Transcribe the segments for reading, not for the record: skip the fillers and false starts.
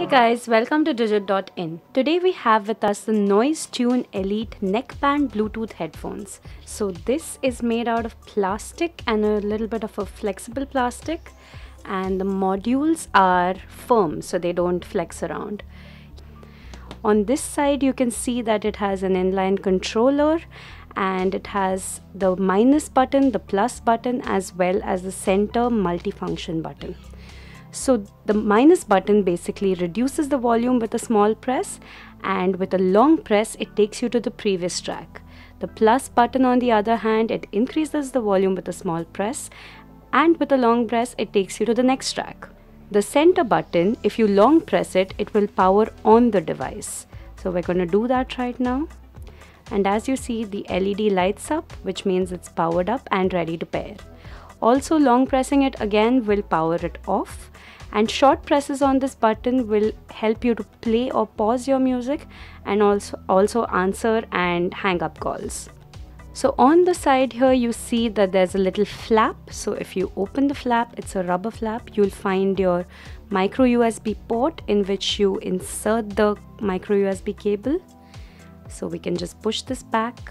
guys, welcome to Digit.in. Today we have with us the Noise Tune Elite Neckband Bluetooth headphones. So this is made out of plastic and a little bit of a flexible plastic, and the modules are firm so they don't flex around. On this side you can see that it has an inline controller and it has the minus button, the plus button, as well as the center multifunction button. So the minus button basically reduces the volume with a small press, and with a long press it takes you to the previous track. The plus button on the other hand, it increases the volume with a small press, and with a long press it takes you to the next track. The center button, if you long press it, it will power on the device. So we're going to do that right now. And as you see, the LED lights up, which means it's powered up and ready to pair. Also, long pressing it again will power it off, and short presses on this button will help you to play or pause your music and also answer and hang up calls. So on the side here you see that there's a little flap. So if you open the flap, it's a rubber flap, you'll find your micro USB port in which you insert the micro USB cable. So we can just push this back,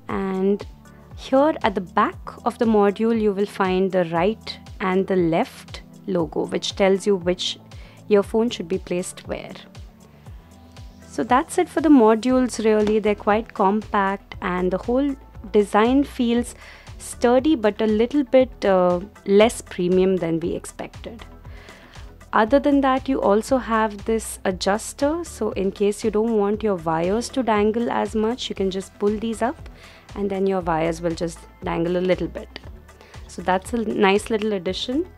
and here at the back of the module you will find the right and the left logo, which tells you which earphone should be placed where. So that's it for the modules really. They're quite compact and the whole design feels sturdy but a little bit less premium than we expected. Other than that, you also have this adjuster, so in case you don't want your wires to dangle as much, you can just pull these up and then your wires will just dangle a little bit. So that's a nice little addition.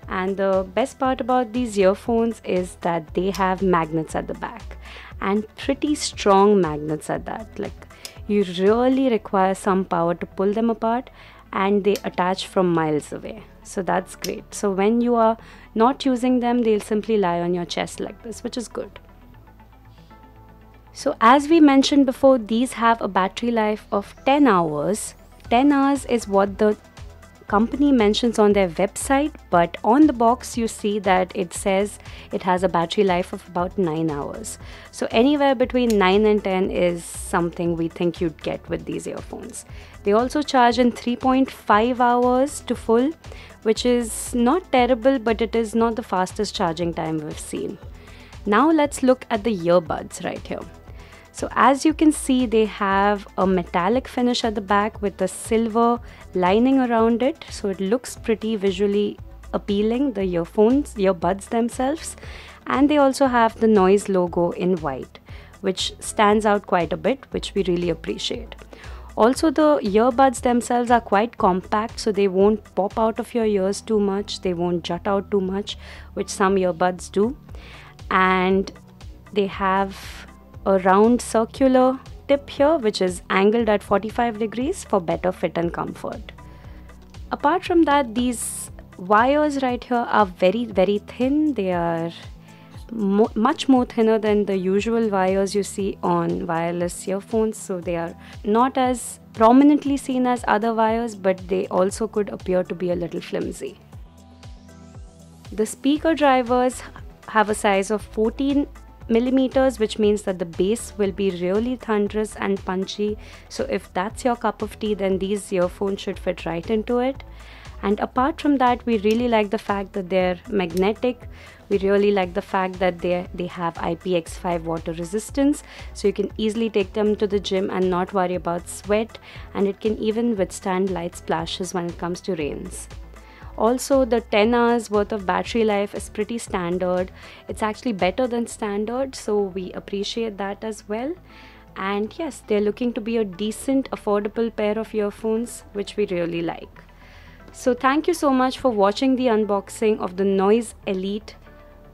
And the best part about these earphones is that they have magnets at the back, and pretty strong magnets at that. Like, you really require some power to pull them apart, and they attach from miles away. So that's great. So when you are not using them, they'll simply lie on your chest like this, which is good. So as we mentioned before, these have a battery life of 10 hours. 10 hours is what the company mentions on their website, but on the box you see that it says it has a battery life of about 9 hours. So anywhere between 9 and 10 is something we think you'd get with these earphones. They also charge in 3.5 hours to full, which is not terrible, but it is not the fastest charging time we've seen. Now let's look at the earbuds right here. So as you can see, they have a metallic finish at the back with a silver lining around it, so it looks pretty visually appealing, the earbuds themselves. And they also have the Noise logo in white, which stands out quite a bit, which we really appreciate. Also, the earbuds themselves are quite compact, so they won't pop out of your ears too much, they won't jut out too much, which some earbuds do. And they have a round circular tip here, which is angled at 45 degrees for better fit and comfort. Apart from that, these wires right here are very thin. They are much more thinner than the usual wires you see on wireless earphones, so they are not as prominently seen as other wires, but they also could appear to be a little flimsy. The speaker drivers have a size of 14 millimeters, which means that the bass will be really thunderous and punchy. So if that's your cup of tea, then these earphones should fit right into it. And apart from that, we really like the fact that they're magnetic. We really like the fact that they have IPX5 water resistance, so you can easily take them to the gym and not worry about sweat, and it can even withstand light splashes when it comes to rains. Also, the 10 hours worth of battery life is pretty standard. It's actually better than standard, so we appreciate that as well. And yes, they're looking to be a decent, affordable pair of earphones, which we really like. So thank you so much for watching the unboxing of the Noise Elite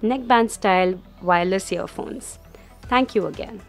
neckband style wireless earphones. Thank you again.